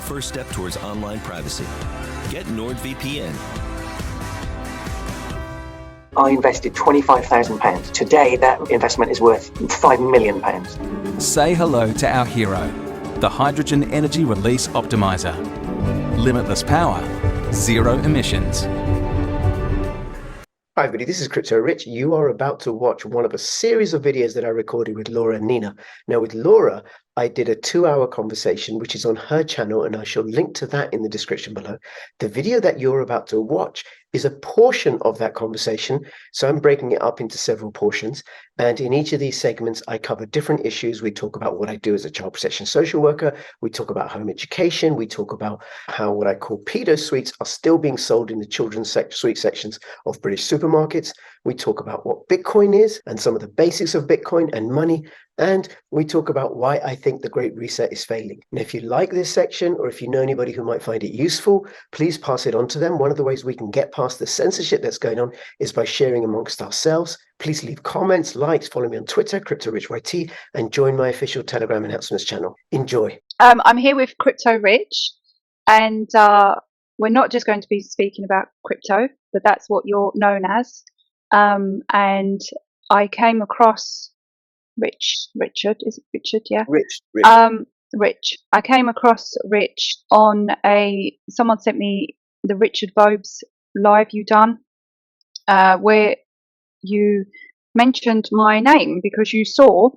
first step towards online privacy. Get NordVPN. I invested £25,000. Today, that investment is worth £5 million. Say hello to our hero, the Hydrogen Energy Release Optimizer. Limitless power, zero emissions. Hi everybody, this is Crypto Rich. You are about to watch one of a series of videos that I recorded with Laura and Nina. Now with Laura, I did a 2-hour conversation, which is on her channel, and I shall link to that in the description below. The video that you're about to watch is a portion of that conversation, so I'm breaking it up into several portions. And in each of these segments, I cover different issues. We talk about what I do as a child protection social worker. We talk about home education. We talk about how what I call pedo sweets are still being sold in the children's sweet sections of British supermarkets. We talk about what Bitcoin is and some of the basics of Bitcoin and money. And we talk about why I think the Great Reset is failing. And if you like this section, or if you know anybody who might find it useful, please pass it on to them. One of the ways we can get past the censorship that's going on is by sharing amongst ourselves. Please leave comments, likes, follow me on Twitter, CryptoRichYT, and join my official Telegram announcements channel. Enjoy. I'm here with Crypto Rich, and we're not just going to be speaking about crypto, but that's what you're known as. And I came across Richard, is it Richard? Yeah. Rich. Rich. I came across Rich on someone sent me the Richard Vobes live you done, where you mentioned my name because you saw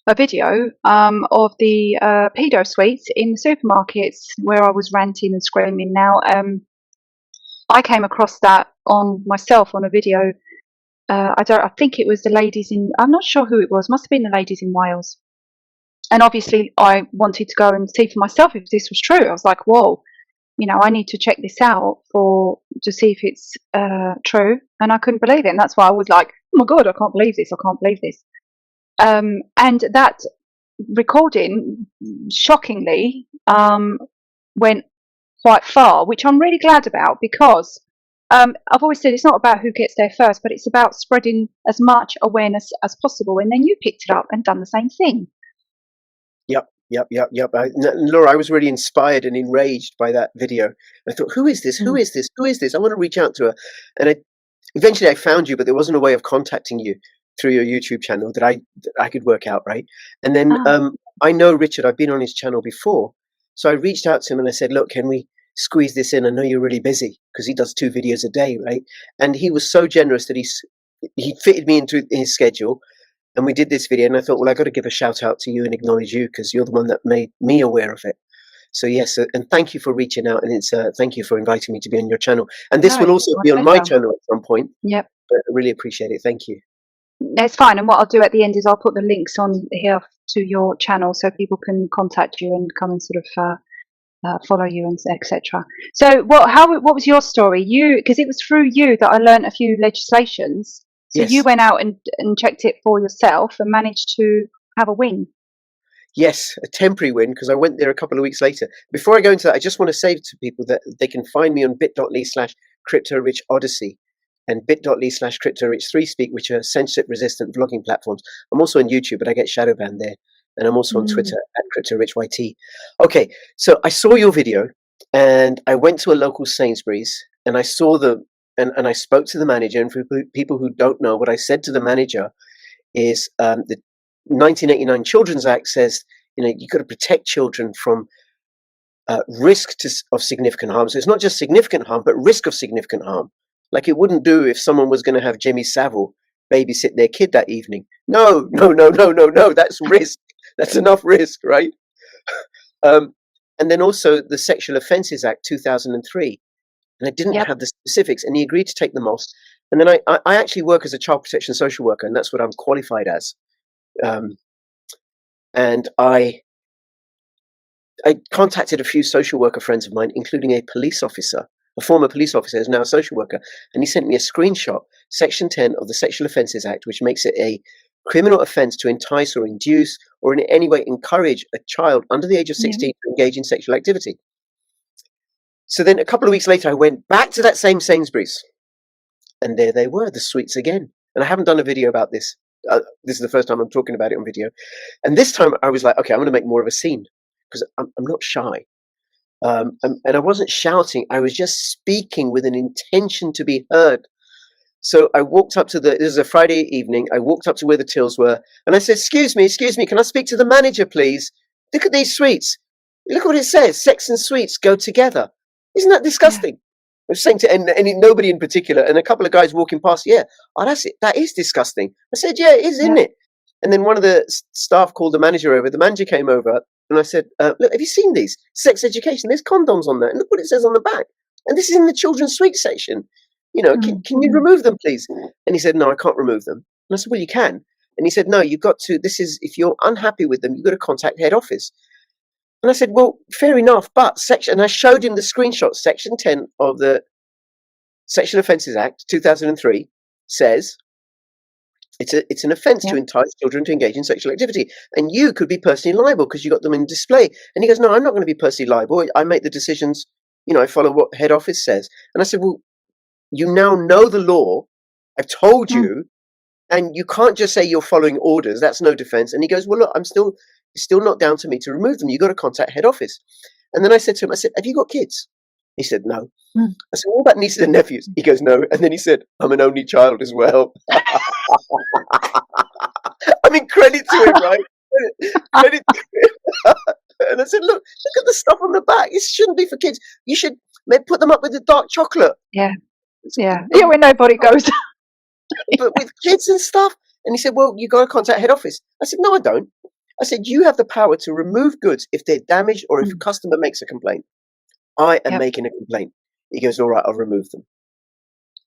a video of the pedo sweets in the supermarkets where I was ranting and screaming. Now, I came across that on a video. I think it was the ladies I'm not sure who it was. Must have been the ladies in Wales. And obviously I wanted to go and see for myself if this was true. I was like, whoa, I need to check this out to see if it's true. And I couldn't believe it. And that's why I was like, oh my God, I can't believe this. And that recording, shockingly, went quite far, which I'm really glad about, because I've always said it's not about who gets there first, but it's about spreading as much awareness as possible. And then you picked it up and done the same thing. Yep. Laura, I was really inspired and enraged by that video. I thought, who is this? Who is this? I want to reach out to her. And eventually I found you, but there wasn't a way of contacting you through your YouTube channel that I could work out, right? And then I know Richard, I've been on his channel before. So I reached out to him and I said, look, can we squeeze this in? I know you're really busy, because he does 2 videos a day, right? And he was so generous that he fitted me into his schedule, and we did this video. And I thought, well, I got to give a shout out to you and acknowledge you, because you're the one that made me aware of it. So yes, and thank you for reaching out, and it's thank you for inviting me to be on your channel. And this will also be on my channel at some point. Yep. But I really appreciate it. Thank you. That's fine. And what I'll do at the end is I'll put the links on here to your channel so people can contact you and come and sort of follow you and etc. So what was your story? Because it was through you that I learned a few legislations. So yes. You went out and checked it for yourself and managed to have a win. Yes, a temporary win, because I went there a couple of weeks later. Before I go into that, I just want to say to people that they can find me on bit.ly/CryptoRichOdyssey and bit.ly/CryptoRich3Speak, which are censorship-resistant vlogging platforms. I'm also on YouTube, but I get shadow banned there. And I'm also on Twitter at CryptoRichYT. Okay, so I saw your video, and I went to a local Sainsbury's, and I saw and I spoke to the manager. And for people who don't know, what I said to the manager is the 1989 Children's Act says, you've got to protect children from risk of significant harm. So it's not just significant harm, but risk of significant harm. Like, it wouldn't do if someone was going to have Jimmy Savile babysit their kid that evening. No, that's risk. That's enough risk, right? And then also the Sexual Offences Act 2003. And I didn't have the specifics, and he agreed to take them off. And then I actually work as a child protection social worker, and that's what I'm qualified as. And I contacted a few social worker friends of mine, including a former police officer who's now a social worker, and he sent me a screenshot, Section 10 of the Sexual Offences Act, which makes it a criminal offence to entice or induce or in any way encourage a child under the age of 16 to engage in sexual activity. So then a couple of weeks later, I went back to that same Sainsbury's, and there they were, the sweets again. And I haven't done a video about this. This is the first time I'm talking about it on video. And this time I was like, okay, I'm going to make more of a scene, because I'm not shy. And I wasn't shouting. I was just speaking with an intention to be heard. So I walked up to this is a Friday evening. I walked up to where the tills were and I said, excuse me, can I speak to the manager, please? Look at these sweets. Look what it says. Sex and sweets go together. Isn't that disgusting? I was saying to and nobody in particular, and a couple of guys walking past, oh, that's it. That is disgusting. I said, yeah, it is, isn't it? And then one of the staff called the manager over. The manager came over and I said, look, have you seen these? Sex education. There's condoms on there. And look what it says on the back. And this is in the children's sweets section. Can you remove them, please? And he said, no, I can't remove them. And I said, well, you can. And he said, no, you've got to, if you're unhappy with them, you've got to contact head office. And I said, well, fair enough, but and I showed him the screenshot. Section 10 of the Sexual Offences Act, 2003, says it's an offence to entice children to engage in sexual activity. And you could be personally liable because you got them in display. And he goes, no, I'm not going to be personally liable. I make the decisions, I follow what head office says. And I said, well, you now know the law. I've told you, and you can't just say you're following orders. That's no defense. And he goes, well, look, it's still not down to me to remove them. You got to contact head office. And then I said to him, have you got kids? He said, no. I said, what about nieces and nephews? He goes, no. And then he said, I'm an only child as well. I mean, credit to him, right? Credit to him. And I said, look at the stuff on the back. It shouldn't be for kids. You should put them up with the dark chocolate. Yeah, where nobody goes. But with kids and stuff. And he said, well, you got to contact head office. I said, no, I don't. I said, you have the power to remove goods if they're damaged or if a customer makes a complaint. I am making a complaint. He goes, all right, I'll remove them.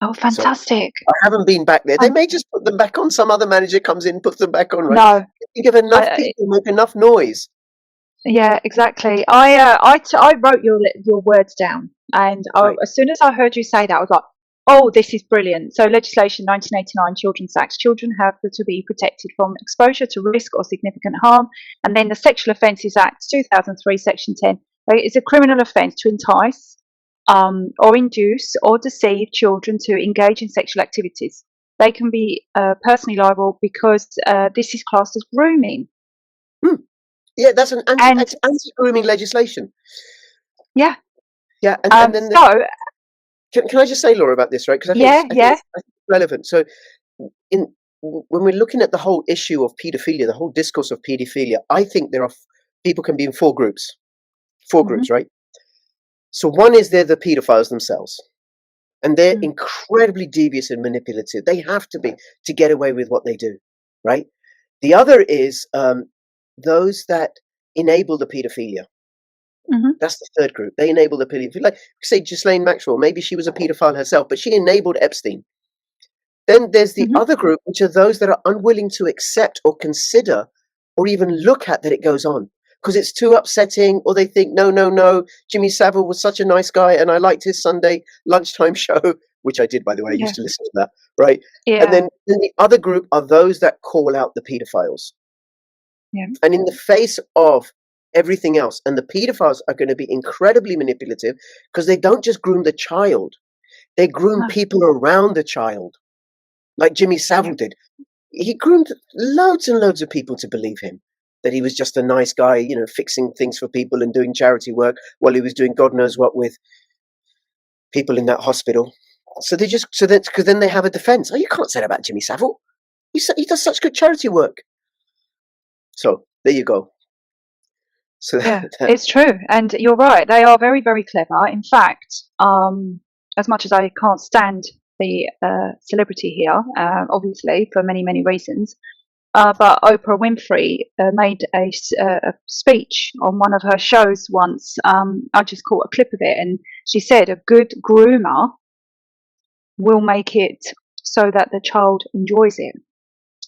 Oh, fantastic. So I haven't been back there. They may just put them back on. Some other manager comes in, puts them back on. Right? No. You give enough people, make enough noise. Yeah, exactly. I wrote your words down, and as soon as I heard you say that, I was like, oh, this is brilliant. So legislation 1989, Children's Act. Children have to be protected from exposure to risk or significant harm. And then the Sexual Offences Act 2003, Section 10. It's a criminal offence to entice or induce or deceive children to engage in sexual activities. They can be personally liable because this is classed as grooming. Yeah, that's an anti-grooming legislation. Yeah. Yeah, and then can I just say, Laura, about this, right? Because I think it's relevant. So, when we're looking at the whole issue of paedophilia, the whole discourse of paedophilia, I think people can be in four groups. Four groups, right? So one is they're the paedophiles themselves. And they're incredibly devious and manipulative. They have to be to get away with what they do, right? The other is those that enable the paedophilia. That's the third group. They enable the paedophilia. Like, say, Ghislaine Maxwell, maybe she was a paedophile herself, but she enabled Epstein. Then there's the other group, which are those that are unwilling to accept or consider or even look at that it goes on because it's too upsetting, or they think, no, Jimmy Savile was such a nice guy and I liked his Sunday lunchtime show, which I did, by the way. I used to listen to that, right? Yeah. And then the other group are those that call out the paedophiles. Yeah. And in the face of everything else, and the paedophiles are going to be incredibly manipulative because they don't just groom the child, they groom people around the child, like Jimmy Savile did. He groomed loads and loads of people to believe him, that he was just a nice guy, fixing things for people and doing charity work while he was doing God knows what with people in that hospital. So because then they have a defense. Oh, you can't say that about Jimmy Savile. He does such good charity work. So there you go. So it's true, and you're right. They are very, very clever. In fact, as much as I can't stand the celebrity here, obviously for many, many reasons, but Oprah Winfrey made a speech on one of her shows once. I just caught a clip of it, and she said a good groomer will make it so that the child enjoys it,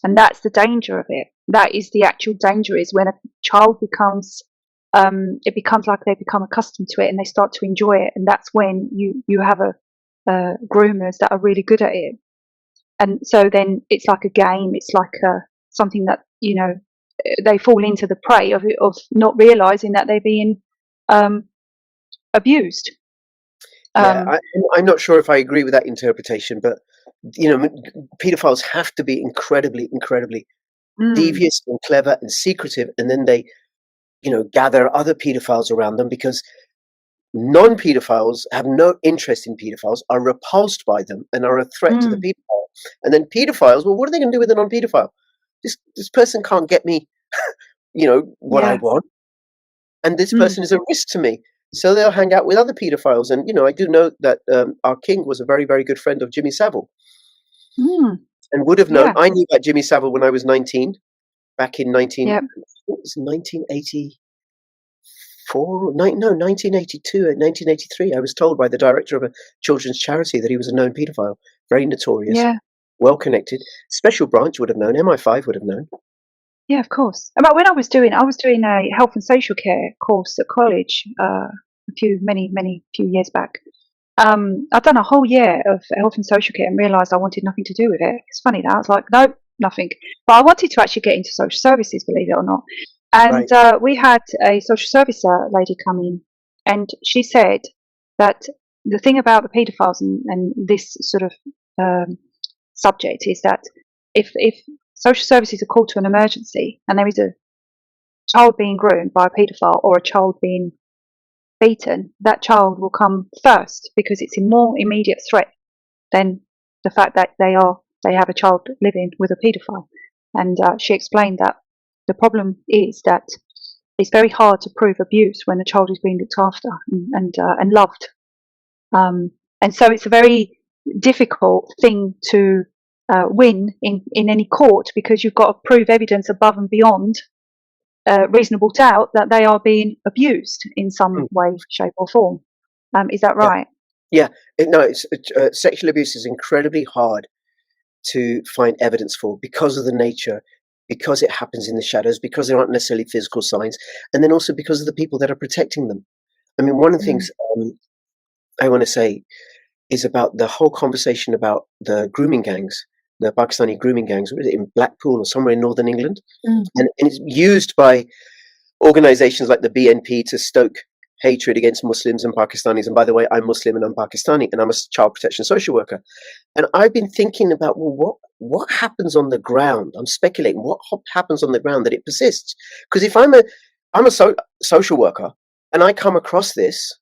and that's the danger of it. That is the actual danger, is when a child becomes it becomes like they become accustomed to it and they start to enjoy it, and that's when you have groomers that are really good at it, and so then it's like a game. It's like something that they fall into the prey of not realizing that they're being abused. I'm not sure if I agree with that interpretation, but pedophiles have to be incredibly devious and clever and secretive, and then they gather other pedophiles around them, because non-pedophiles have no interest in pedophiles, are repulsed by them, and are a threat to the Mm. pedophile. And then pedophiles, well, what are they going to do with a non-pedophile? This person can't get me, what I Yeah. want, and this Mm. person is a risk to me. So they'll hang out with other pedophiles. And I do know that our king was a very, very good friend of Jimmy Savile, Mm. and would have known. Yeah. I knew about Jimmy Savile when I was 19, back in Yep. 1984, 1982 and 1983. I was told by the director of a children's charity that he was a known paedophile, very notorious, Yeah. well connected. Special branch would have known. MI5 would have known. Yeah, of course. About when I was doing a health and social care course at college many few years back. I'd done a whole year of health and social care and realised I wanted nothing to do with it. It's funny that I was like, nope, nothing. But I wanted to actually get into social services, believe it or not. And we had a social service lady come in, and she said that the thing about the paedophiles and this sort of subject is that if social services are called to an emergency and there is a child being groomed by a paedophile or a child being beaten, that child will come first because it's a more immediate threat than the fact that they have a child living with a paedophile. And she explained that the problem is that it's very hard to prove abuse when a child is being looked after and loved. And so it's a very difficult thing to win in any court because you've got to prove evidence above and beyond reasonable doubt that they are being abused in some way, shape, or form. Is that right? Yeah. Sexual abuse is incredibly hard to find evidence for because of the nature, because it happens in the shadows, because there aren't necessarily physical signs, and then also because of the people that are protecting them. I mean, one of the things I want to say is about the whole conversation about the grooming gangs, the Pakistani grooming gangs, in Blackpool or somewhere in northern England. And it's used by organizations like the BNP to stoke hatred against Muslims and Pakistanis. And by the way, I'm Muslim and I'm Pakistani, and I'm a child protection social worker. And I've been thinking about, well, what happens on the ground? I'm speculating what happens on the ground that it persists. Because if I'm a social worker and I come across this,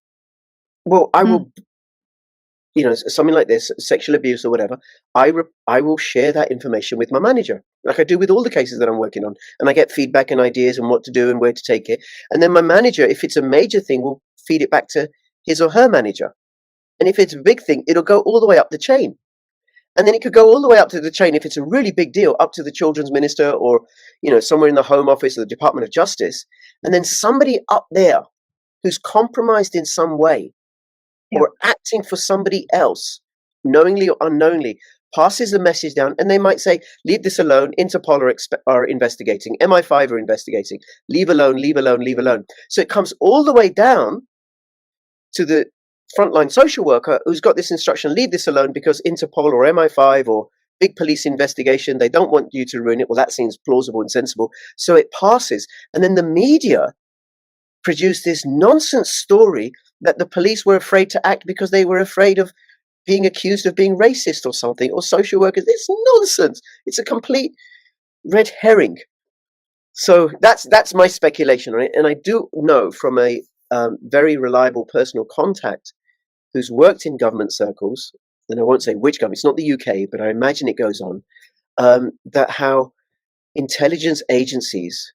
well, I will, something like this, sexual abuse or whatever, I will share that information with my manager, like I do with all the cases that I'm working on. And I get feedback and ideas on what to do and where to take it. And then my manager, if it's a major thing, will feed it back to his or her manager. And if it's a big thing, it'll go all the way up the chain. And then it could go all the way up to the chain, if it's a really big deal, up to the children's minister or, somewhere in the Home Office or the Department of Justice. And then somebody up there who's compromised in some way or acting for somebody else, knowingly or unknowingly, passes the message down, and they might say, leave this alone, Interpol are investigating, MI5 are investigating, leave alone, leave alone, leave alone. So it comes all the way down to the frontline social worker who's got this instruction, leave this alone because Interpol or MI5 or big police investigation, they don't want you to ruin it. Well, that seems plausible and sensible. So it passes. And then the media produced this nonsense story that the police were afraid to act because they were afraid of being accused of being racist or something, or social workers. It's nonsense. It's a complete red herring. So that's my speculation on it. And I do know from a very reliable personal contact who's worked in government circles, and I won't say which government, it's not the UK, but I imagine it goes on, that how intelligence agencies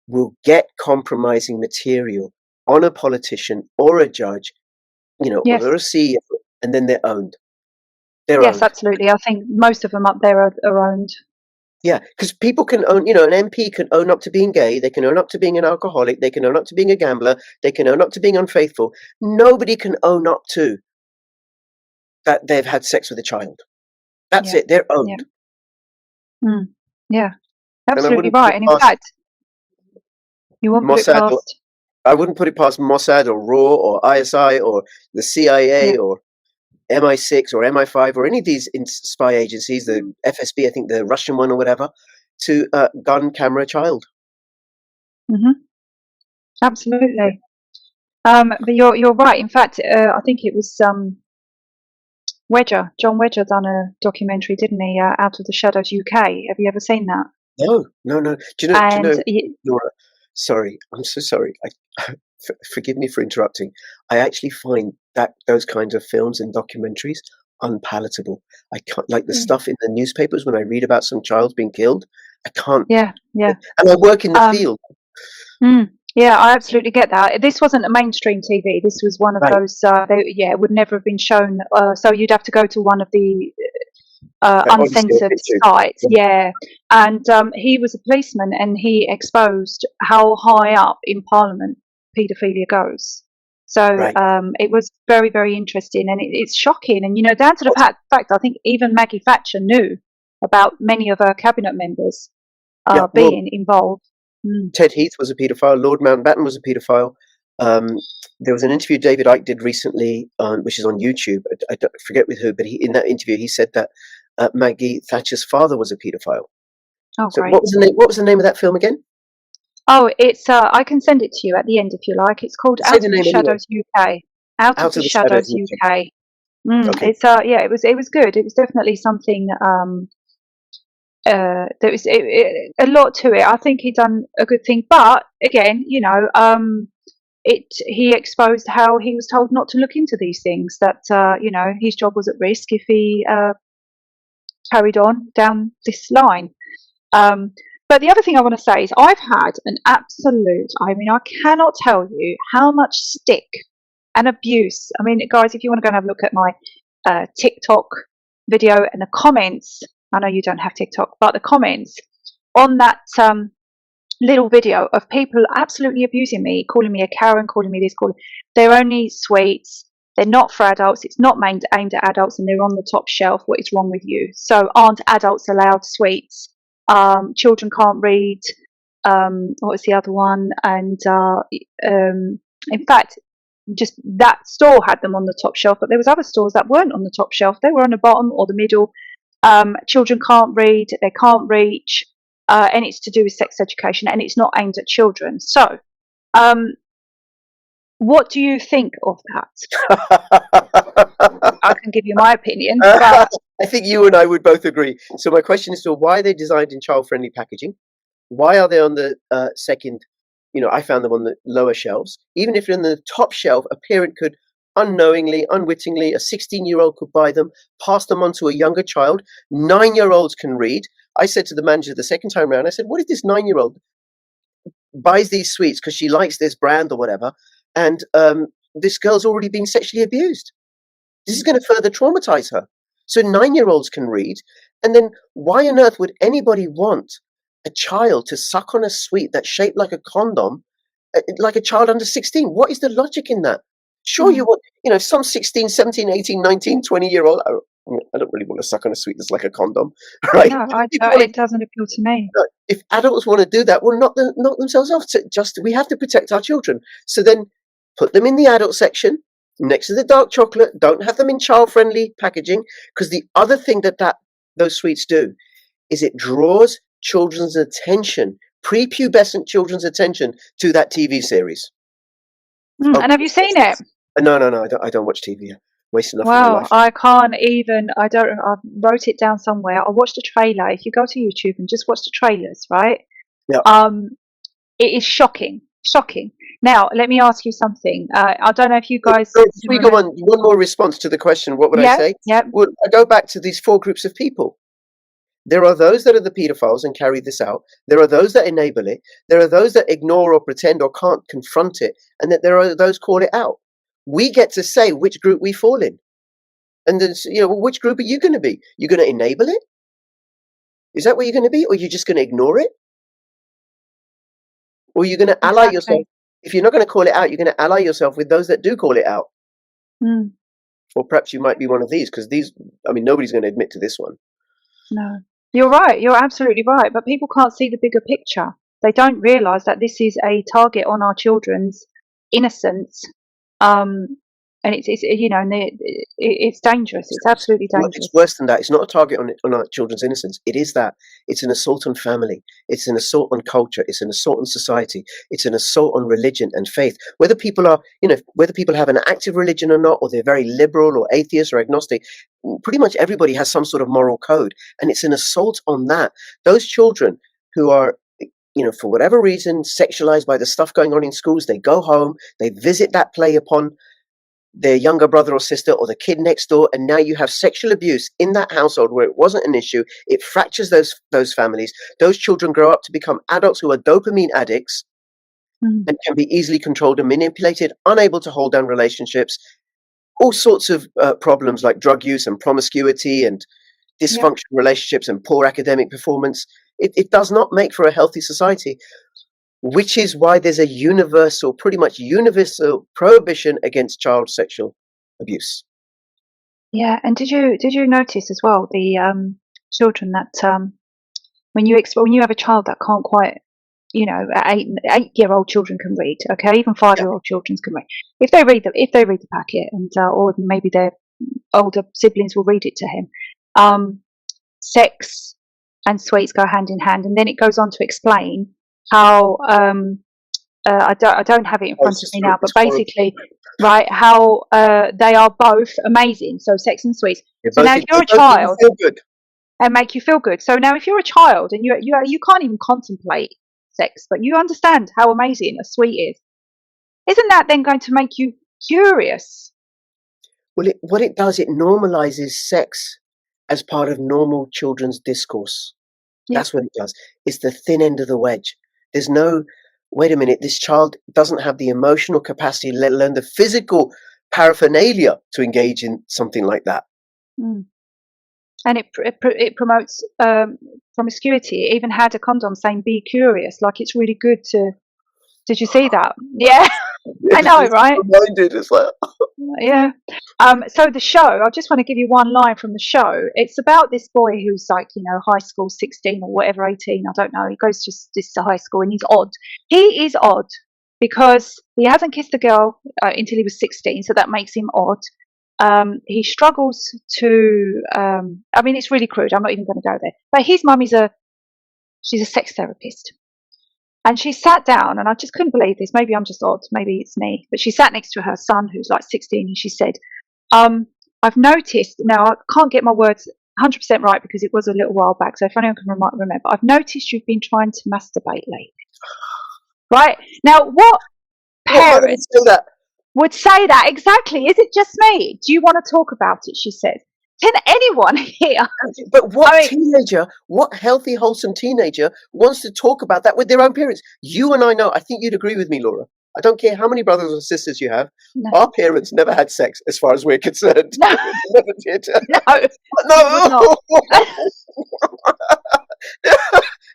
will get compromising material on a politician or a judge, Yes. or a CEO, and then they're owned. Yes, owned. absolutely. I think most of them up there are owned. Yeah, because people can own, an MP can own up to being gay, they can own up to being an alcoholic, they can own up to being a gambler, they can own up to being unfaithful. Nobody can own up to that they've had sex with a child. That's it, they're owned. Yeah, And I absolutely wouldn't right. put And it in past fact, you won't put it Mossad, past. I wouldn't put it past Mossad or RAW or ISI or the CIA or MI6 or MI5 or any of these spy agencies, the FSB, I think the Russian one or whatever, to gun camera a child. Absolutely. But you're right. In fact, I think it was John Wedger done a documentary, didn't he? Out of the Shadows UK. Have you ever seen that? No. Do you know, Laura? Sorry, I'm so sorry. forgive me for interrupting. I actually find that those kinds of films and documentaries unpalatable. I can't, like the stuff in the newspapers when I read about some child being killed. I can't. Yeah, yeah. And I work in the field. Yeah, I absolutely get that. This wasn't a mainstream TV. This was one of Right. those. It would never have been shown. So you'd have to go to one of the ODYSEE or uncensored BitTube. sites. Yeah, and he was a policeman, and he exposed how high up in Parliament paedophilia goes. So Right. it was very, very interesting, and it's shocking. And down to the fact, I think even Maggie Thatcher knew about many of her cabinet members Yeah, being involved. Mm. Ted Heath was a paedophile. Lord Mountbatten was a paedophile. There was an interview David Icke did recently, which is on YouTube. I don't forget with who, but in that interview he said that Maggie Thatcher's father was a paedophile. Oh, So great. what was the name of that film again? Oh, it's I can send it to you at the end if you like. It's called Say Out the of the name anyway. Shadows UK. Out of the Shadows UK. Okay. It's it was good. It was definitely something. There was a lot to it. I think he done a good thing, but again, he exposed how he was told not to look into these things. That his job was at risk if he carried on down this line. But the other thing I want to say is I've had an absolute. I mean, I cannot tell you how much stick and abuse. I mean, guys, if you want to go and have a look at my TikTok video and the comments. I know you don't have TikTok, but the comments on that little video of people absolutely abusing me, calling me a Karen, calling me this, they're only sweets. They're not for adults. It's not aimed at adults, and they're on the top shelf. What is wrong with you? So aren't adults allowed sweets? Children can't read. What was the other one? And in fact, just that store had them on the top shelf, but there was other stores that weren't on the top shelf. They were on the bottom or the middle. Children can't read, they can't reach, and it's to do with sex education, and it's not aimed at children. So, what do you think of that? I can give you my opinion, but I think you and I would both agree. So my question is, why are they designed in child-friendly packaging? Why are they on the second? I found them on the lower shelves. Even if they're on the top shelf, a parent could unknowingly, unwittingly, a 16-year-old could buy them, pass them on to a younger child. 9-year-olds can read. I said to the manager the second time around, I said, what if this 9-year-old buys these sweets because she likes this brand or whatever, and this girl's already been sexually abused? This is going to further traumatize her. So 9-year-olds can read. And then why on earth would anybody want a child to suck on a sweet that's shaped like a condom, like a child under 16? What is the logic in that? Sure, you want, some 16, 17, 18, 19, 20-year-old, I don't really want to suck on a sweet that's like a condom, right? no, it doesn't appeal to me. If adults want to do that, well, knock themselves off. We have to protect our children. So then put them in the adult section, next to the dark chocolate. Don't have them in child-friendly packaging, because the other thing that those sweets do is it draws children's attention, prepubescent children's attention, to that TV series. And have you seen it? No, I don't watch TV. Wasting enough of my Wow, life. I can't even. I wrote it down somewhere. I watched a trailer. If you go to YouTube and just watch the trailers, right? Yeah. It is shocking. Now, let me ask you something. I don't know if you guys. If we go on, one more response to the question. What would I say? Yeah. Well, I go back to these 4 groups of people. There are those that are the paedophiles and carry this out. There are those that enable it. There are those that ignore or pretend or can't confront it. And that there are those call it out. We get to say which group we fall in. And then, which group are you going to be? You're going to enable it? Is that what you're going to be? Or you're just going to ignore it? Or you're going to ally yourself? If you're not going to call it out, you're going to ally yourself with those that do call it out. Or perhaps you might be one of these, because nobody's going to admit to this one. No. You're right. You're absolutely right. But people can't see the bigger picture. They don't realise that this is a target on our children's innocence. And it's dangerous. It's absolutely dangerous. It's worse than that. It's not a target on our children's innocence. It is that. It's an assault on family. It's an assault on culture. It's an assault on society. It's an assault on religion and faith. Whether people have an active religion or not, or they're very liberal or atheist or agnostic, pretty much everybody has some sort of moral code. And it's an assault on that. Those children who are for whatever reason, sexualized by the stuff going on in schools. They go home, they visit that play upon their younger brother or sister or the kid next door, and now you have sexual abuse in that household where it wasn't an issue. It fractures those families. Those children grow up to become adults who are dopamine addicts and can be easily controlled and manipulated, unable to hold down relationships, all sorts of problems like drug use and promiscuity and dysfunctional relationships and poor academic performance. It does not make for a healthy society, which is why there's a pretty much universal prohibition against child sexual abuse. Yeah, and did you notice as well the children that when you have a child that can't quite, 8-year-old children can read, okay, even 5-year-old children can read. If they read the packet, and or maybe their older siblings will read it to him. Sex and sweets go hand in hand, and then it goes on to explain how I don't have it in front of me now, but basically, right, how they are both amazing. So sex and sweets. So now if you're a child, and make you feel good. So now if you're a child and you can't even contemplate sex, but you understand how amazing a sweet is, isn't that then going to make you curious? Well, what it does, it normalizes sex as part of normal children's discourse. That's what it does. It's the thin end of the wedge. There's no, wait a minute, this child doesn't have the emotional capacity, let alone the physical paraphernalia to engage in something like that. And it promotes promiscuity. It even had a condom saying "be curious," like it's really good to. Did you see that? Yeah, I know, right? Reminded, it's like yeah. So the show, I just want to give you one line from the show. It's about this boy who's like, high school, 16 or whatever, 18, I don't know. He goes to this high school and he's odd. He is odd because he hasn't kissed a girl until he was 16, so that makes him odd. He struggles to, it's really crude. I'm not even going to go there. But his mum she's a sex therapist. And she sat down, and I just couldn't believe this. Maybe I'm just odd. Maybe it's me. But she sat next to her son, who's like 16, and she said, I've noticed, now I can't get my words 100% right because it was a little while back, so if anyone can remember, I've noticed you've been trying to masturbate lately. Right? Now, what parents would say that exactly? Is it just me? Do you want to talk about it? She said. Can anyone here? But what healthy, wholesome teenager wants to talk about that with their own parents? You and I know, I think you'd agree with me, Laura. I don't care how many brothers or sisters you have. No. Our parents never had sex, as far as we're concerned. No. Never did. No.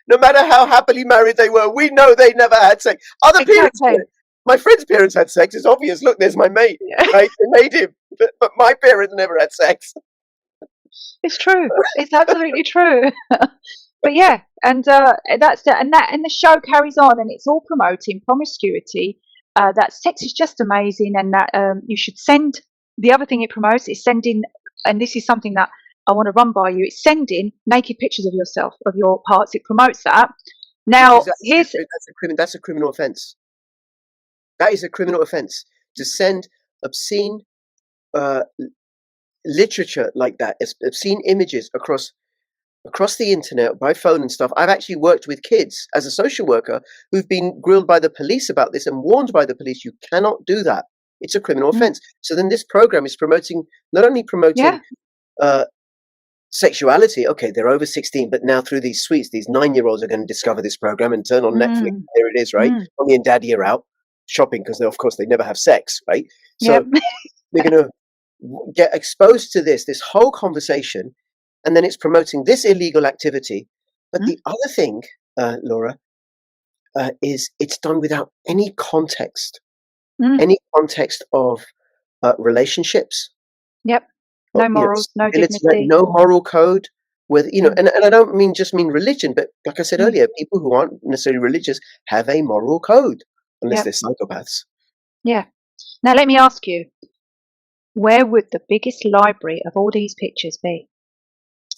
No matter how happily married they were, we know they never had sex. Other parents did. My friend's parents had sex. It's obvious. Look, there's my mate. Right? They made him. But my parents never had sex. It's true. It's absolutely true. But yeah, and that's it. And the show carries on, and it's all promoting promiscuity. That sex is just amazing, and that you should send. The other thing it promotes is sending, and this is something that I want to run by you. It's sending naked pictures of yourself, of your parts. It promotes that. Now, that's a criminal offence. That is a criminal offence to send obscene literature like that, obscene images across the internet by phone and stuff. I've actually worked with kids as a social worker who've been grilled by the police about this and warned by the police, you cannot do that. It's a criminal offence. So then this program is not only promoting sexuality. Okay, they're over 16, but now through these sweets, these 9-year-olds are going to discover this program and turn on Netflix. There it is, right? Mommy and Daddy are out shopping because, of course, they never have sex, right? So they're going to get exposed to this whole conversation, and then it's promoting this illegal activity. But the other thing, Laura, is it's done without any context, any context of relationships. Yep. No morals, no dignity. No moral code. With and I don't mean religion, but like I said earlier, people who aren't necessarily religious have a moral code, unless they're psychopaths. Yeah. Now let me ask you, where would the biggest library of all these pictures be?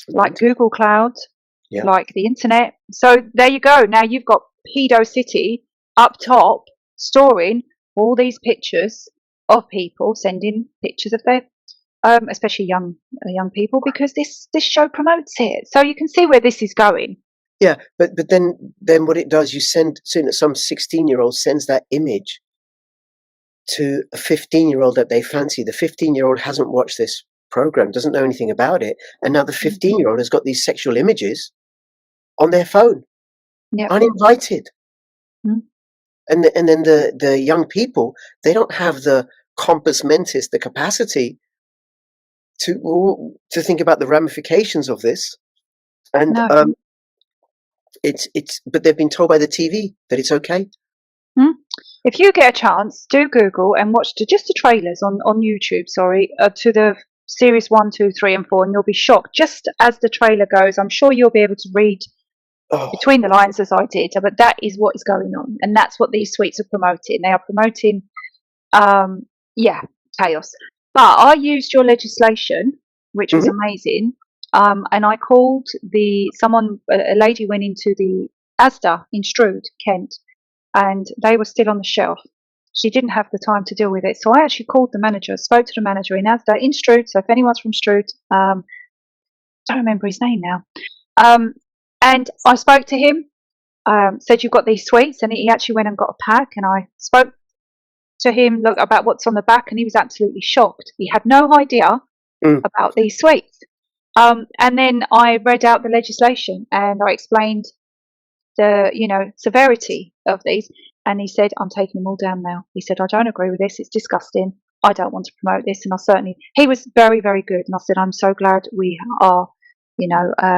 Like Google Cloud, like the internet. So there you go. Now you've got Pedo City up top storing all these pictures of people sending pictures of their, especially young people, because this show promotes it. So you can see where this is going. Yeah, but then what it does, you send some 16-year-old sends that image to a 15-year-old that they fancy. The 15-year-old hasn't watched this program, doesn't know anything about it, and now the 15-year-old has got these sexual images on their phone, Yep. uninvited. Mm. And then the young people, they don't have the compos mentis, the capacity to think about the ramifications of this. And No. but they've been told by the TV that it's okay. If you get a chance, do Google and watch just the trailers on YouTube, to the series 1, 2, 3, and 4, and you'll be shocked. Just as the trailer goes, I'm sure you'll be able to read between the lines as I did, but that is what is going on, and that's what these suites are promoting. They are promoting, chaos. But I used your legislation, which was amazing, and I called a lady went into the Asda in Strood, Kent, and they were still on the shelf. She didn't have the time to deal with it, so I actually called the manager, spoke to the manager in Asda in Strood. So if anyone's from Strood, I don't remember his name now, and I spoke to him, said you've got these sweets, and he actually went and got a pack, and I spoke to him about what's on the back, and he was absolutely shocked. He had no idea about these sweets. And then I read out the legislation and I explained the severity of these, and he said, I'm taking them all down now. He said, I don't agree with this, it's disgusting, I don't want to promote this. And he was very, very good, and I said, I'm so glad we are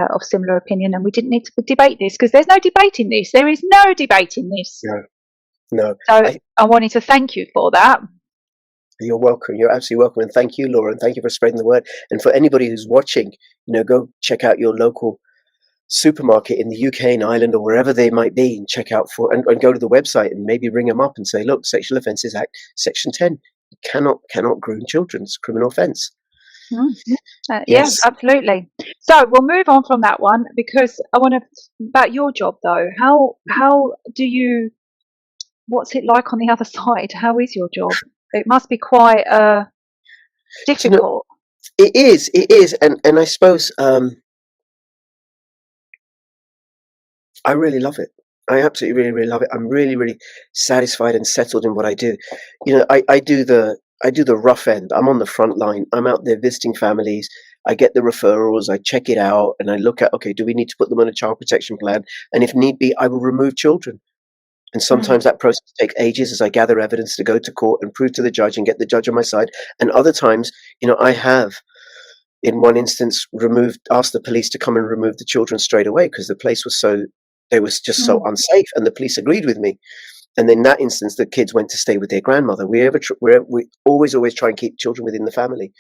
of similar opinion, and we didn't need to debate this, because there's no debating this. There is no debating this. No. So I wanted to thank you for that. You're welcome. You're absolutely welcome. And thank you, Laura. And thank you for spreading the word. And for anybody who's watching, go check out your local supermarket in the UK and Ireland or wherever they might be, and check out and go to the website and maybe ring them up and say, look, Sexual Offences Act, Section 10, you cannot groom children. It's a criminal offence. Yes, Yes. absolutely. So we'll move on from that one, because I want to about your job though. How do you? What's it like on the other side? How is your job? It must be quite difficult. It is, and I suppose I really love it. I absolutely really, really love it. I'm really, really satisfied and settled in what I do. I do the rough end. I'm on the front line. I'm out there visiting families. I get the referrals. I check it out, and I look at, okay, do we need to put them on a child protection plan? And if need be, I will remove children. And sometimes that process takes ages as I gather evidence to go to court and prove to the judge and get the judge on my side. And other times, I have, in one instance, asked the police to come and remove the children straight away, because the place was so unsafe, and the police agreed with me. And in that instance, the kids went to stay with their grandmother. We always try and keep children within the family.